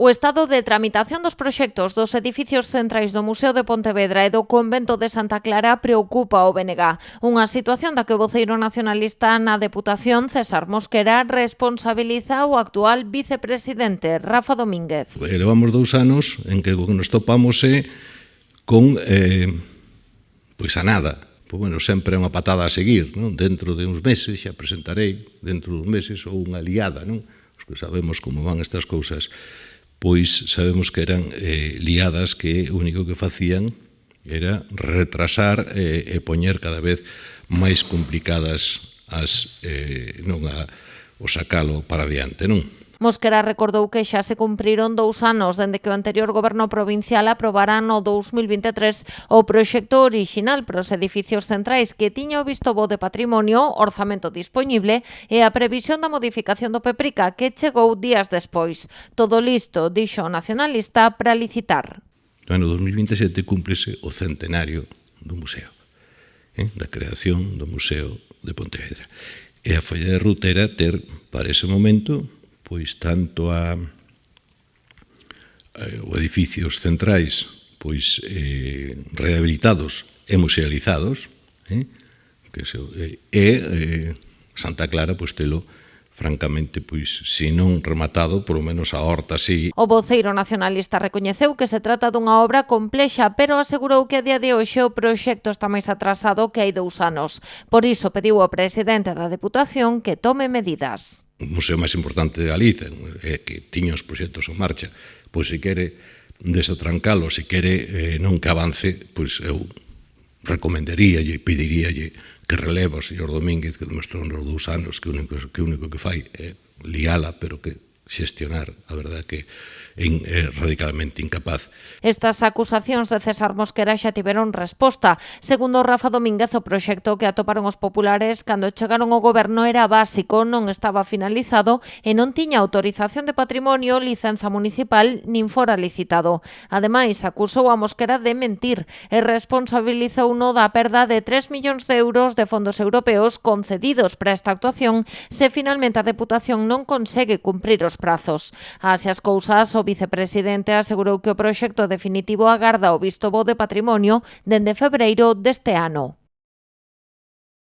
O estado de tramitación dos proxectos dos edificios centrais do Museo de Pontevedra e do Convento de Santa Clara preocupa o BNG. Unha situación da que o voceiro nacionalista na Deputación, César Mosquera, responsabiliza o actual vicepresidente, Rafa Domínguez. Levamos 2 anos en que nos topamos con pois a nada. Pois, bueno, sempre é unha patada a seguir, non? Dentro de uns meses xa presentarei, dentro de uns meses, ou unha liada, non? Os que sabemos como van estas cousas, pois sabemos que eran liadas que o único que facían era retrasar e poñer cada vez máis complicadas o sacalo para diante, non? Mosquera recordou que xa se cumpriron 2 anos dende que o anterior goberno provincial aprobara no 2023 o proxecto orixinal para os edificios centrais que tiña o visto bo de patrimonio, orzamento dispoñible e a previsión da modificación do PEPRICA que chegou días despois. Todo listo, dixo o nacionalista, para licitar. No ano 2027 cúmplese o centenario do museo, da creación do Museo de Pontevedra. E a folla de ruta era ter, para ese momento, pois tanto o edificios centrais pois rehabilitados e musealizados, Santa Clara pois telo francamente, pois, se non rematado, polo menos a horta sí. O voceiro nacionalista recoñeceu que se trata dunha obra complexa, pero asegurou que a día de hoxe o proxecto está máis atrasado que hai 2 anos. Por iso pediu ao presidente da Deputación que tome medidas. O museo máis importante de Galicia, que tiña os proxectos en marcha, pois se quere desatrancalo, se quere non que avance, pois eu recomendaríalle, pediríalle que releva o señor Domínguez, que demostrou nos 2 anos que o único que fai é liala, pero que xestionar, a verdade que é radicalmente incapaz. Estas acusacións de César Mosquera xa tiveron resposta. Segundo Rafa Domínguez, o proxecto que atoparon os populares cando chegaron ao goberno era básico, non estaba finalizado e non tiña autorización de patrimonio, licenza municipal, nin fora licitado. Ademais, acusou a Mosquera de mentir e responsabilizou uno da perda de 3 millóns de euros de fondos europeos concedidos para esta actuación se finalmente a Deputación non consegue cumprir os prazos. Así as cousas, o vicepresidente asegurou que o proxecto definitivo agarda o visto bo de patrimonio dende febreiro deste ano.